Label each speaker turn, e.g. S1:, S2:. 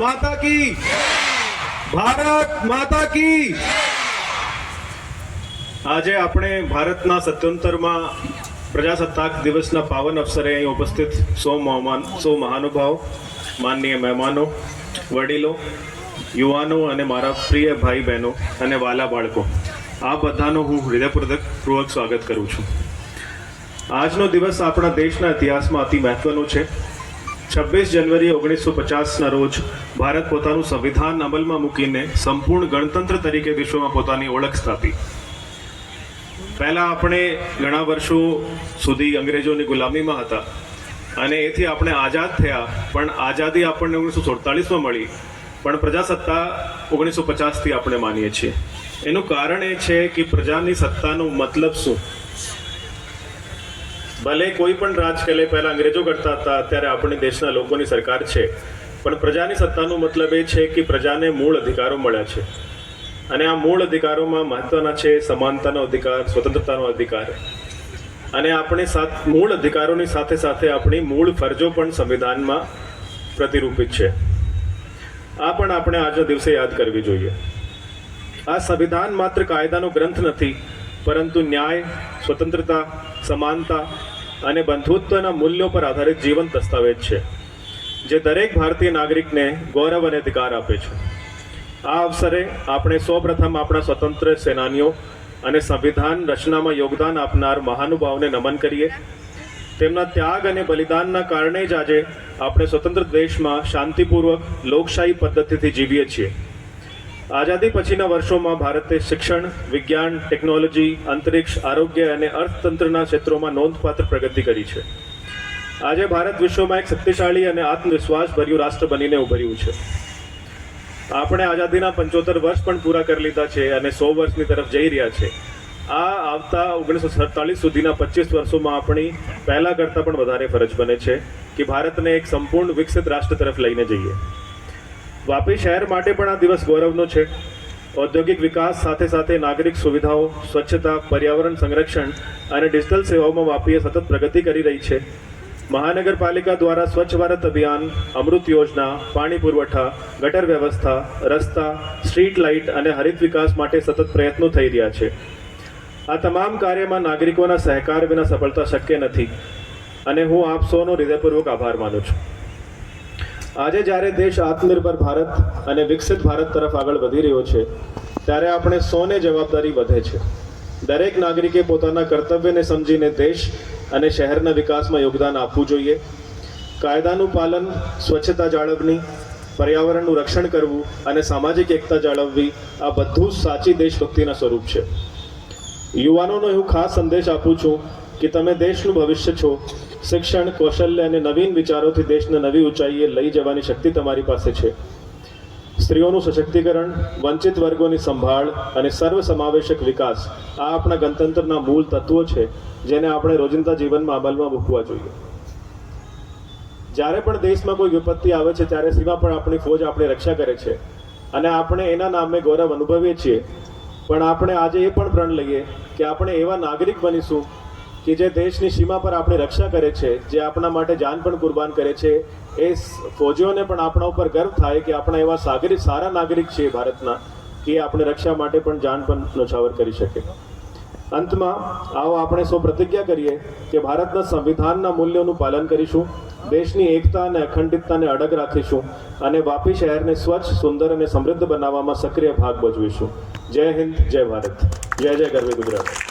S1: माता की, भारत माता की। આજે આપણે ભારતના 77માં પ્રજાસત્તાક દિવસના પાવન અવસરે અહીં ઉપસ્થિત સૌ મહાનુભાવ, માનનીય મહેમાનો, વડીલો, યુવાનો અને મારા પ્રિય ભાઈ બહેનો અને વાલા બાળકો, આ બધાનો હું હૃદયપૂર્વક સ્વાગત કરું છું. આજનો દિવસ આપણા દેશના ઇતિહાસમાં અતિ મહત્વનો છે. 26 જાન્યુઆરી 1950ના રોજ ભારત પોતાનું સંવિધાન અમલમાં મૂકીને સંપૂર્ણ ગણતંત્ર તરીકે વિશ્વમાં પોતાની ઓળખ સ્થાપી. પહેલાં આપણે ઘણા વર્ષો સુધી અંગ્રેજોની ગુલામીમાં હતા અને એથી આપણે આઝાદ થયા, પણ આઝાદી આપણને 1947માં મળી, પણ પ્રજાસત્તા 1950થી આપણે માનીએ છીએ. એનું કારણ એ છે કે પ્રજાની સત્તાનો મતલબ શું. ભલે કોઈ પણ રાજકાલે પહેલાં અંગ્રેજો કરતા હતા, અત્યારે આપણી દેશના લોકોની સરકાર છે, પણ પ્રજાની સત્તાનો મતલબ એ છે કે પ્રજાને મૂળ અધિકારો મળ્યા છે. અને આ મૂળ અધિકારોમાં મહત્વના છે સમાનતાનો અધિકાર, સ્વતંત્રતાનો અધિકાર, અને આપણે મૂળ અધિકારોની સાથે સાથે આપણી મૂળ ફરજો પણ સંવિધાનમાં પ્રતિરૂપિત છે. આ પણ આપણે આજના દિવસે યાદ કરવી જોઈએ. આ સંવિધાન માત્ર કાયદાનો ગ્રંથ નથી, પરંતુ ન્યાય, સ્વતંત્રતા, સમાનતા અને બંધુત્વના મૂલ્યો પર આધારિત જીવંત દસ્તાવેજ છે, જે દરેક ભારતીય નાગરિકને ગૌરવ અને અધિકાર આપે છે. આ અવસરે આપણે સૌપ્રથમ આપણા સ્વતંત્ર સેનાનીઓ અને સંવિધાન રચનામાં યોગદાન આપનાર મહાનુભાવોને નમન કરીએ. તેમના ત્યાગ અને બલિદાનના કારણે જ આજે આપણે સ્વતંત્ર દેશમાં શાંતિપૂર્વક લોકશાહી પદ્ધતિથી જીવીએ છીએ. આઝાદી પછીના વર્ષોમાં ભારતે શિક્ષણ, વિજ્ઞાન, ટેકનોલોજી, અંતરિક્ષ, આરોગ્ય અને અર્થતંત્રના ક્ષેત્રોમાં નોંધપાત્ર પ્રગતિ કરી છે. આજે ભારત વિશ્વમાં એક શક્તિશાળી અને આત્મવિશ્વાસભર્યું રાષ્ટ્ર બનીને ઉભર્યું છે. આપણે આઝાદીના 75 વર્ષ પણ પૂરા કરી લીધા છે અને 100 વર્ષની તરફ જઈ રહ્યા છે. આ આવતા 1947 સુધીના 25 વર્ષોમાં આપણી પહેલાં કરતાં પણ વધારે ફરજ બને છે કે ભારતને એક સંપૂર્ણ વિકસિત રાષ્ટ્ર તરફ લઈને જઈએ. વાપી શહેર માટે પણ આ દિવસ ગૌરવનો છે. ઔદ્યોગિક વિકાસ સાથે સાથે નાગરિક સુવિધાઓ, સ્વચ્છતા, પર્યાવરણ સંરક્ષણ અને ડિજિટલ સેવાઓમાં વાપીએ સતત પ્રગતિ કરી રહી છે. મહાનગરપાલિકા દ્વારા સ્વચ્છ ભારત અભિયાન, અમૃત યોજના, પાણી પુરવઠા, ગટર વ્યવસ્થા, રસ્તા, સ્ટ્રીટ લાઇટ અને હરિત વિકાસ માટે સતત પ્રયત્નો થઈ રહ્યા છે. આ તમામ કાર્યમાં નાગરિકોના સહકાર વિના સફળતા શક્ય નથી, અને હું આપ સૌનો હૃદયપૂર્વક આભાર માનું છું. આજે જ્યારે દેશ આત્મનિર્ભર ભારત અને વિકસિત ભારત તરફ આગળ વધી રહ્યો છે, ત્યારે આપણે સૌને જવાબદારી વધે છે. દરેક નાગરિકે પોતાના કર્તવ્યને સમજીને દેશ અને શહેરના વિકાસમાં યોગદાન આપવું જોઈએ. કાયદાનું પાલન, સ્વચ્છતા જાળવણી, પર્યાવરણનું રક્ષણ કરવું અને સામાજિક એકતા જાળવવી, આ બધું સાચી દેશભક્તિના સ્વરૂપ છે. યુવાનોનો હું ખાસ સંદેશ આપું છું કે તમે દેશનું ભવિષ્ય છો. શિક્ષણ, કૌશલ્ય અને નવીન વિચારોથી દેશને નવી ઊંચાઈએ લઈ જવાની શક્તિ તમારી પાસે છે. સ્ત્રીઓનું સશક્તિકરણ, વંચિત વર્ગોની સંભાળ અને સર્વસમાવેશક વિકાસ, આ આપણા ગણતંત્રના મૂળ તત્વો છે, જેને આપણે રોજિંદા જીવનમાં અમલમાં મૂકવા જોઈએ. જ્યારે પણ દેશમાં કોઈ વિપત્તિ આવે છે, ત્યારે સીમા પર આપણી ફોજ આપણી રક્ષા કરે છે અને આપણે એના નામે ગૌરવ અનુભવીએ છીએ. પણ આપણે આજે એ પણ પ્રણ લઈએ કે આપણે એવા નાગરિક બનીશું કે જે દેશની સીમા પર આપણી રક્ષા કરે છે, જે આપણા માટે જાન પણ કુરબાન કરે છે. એ ફૌજીઓને પણ આપણા ઉપર ગર્વ થાય કે આપણા એવા સારા નાગરિક છે ભારતના, કે આપણી રક્ષા માટે પણ જાન પણ ન્યોછાવર કરી શકે. અંતમાં આવો આપણે સૌ પ્રતિજ્ઞા કરીએ કે ભારતના સંવિધાનના મૂલ્યોનું પાલન કરીશું, દેશની એકતા અને અખંડિતતાને અડગ રાખીશું અને વાપી શહેરને સ્વચ્છ, સુંદર અને સમૃદ્ધ બનાવવામાં સક્રિય ભાગ ભજવીશું. જય હિન્દ, જય ભારત, જય જય ગરવી ગુજરાત.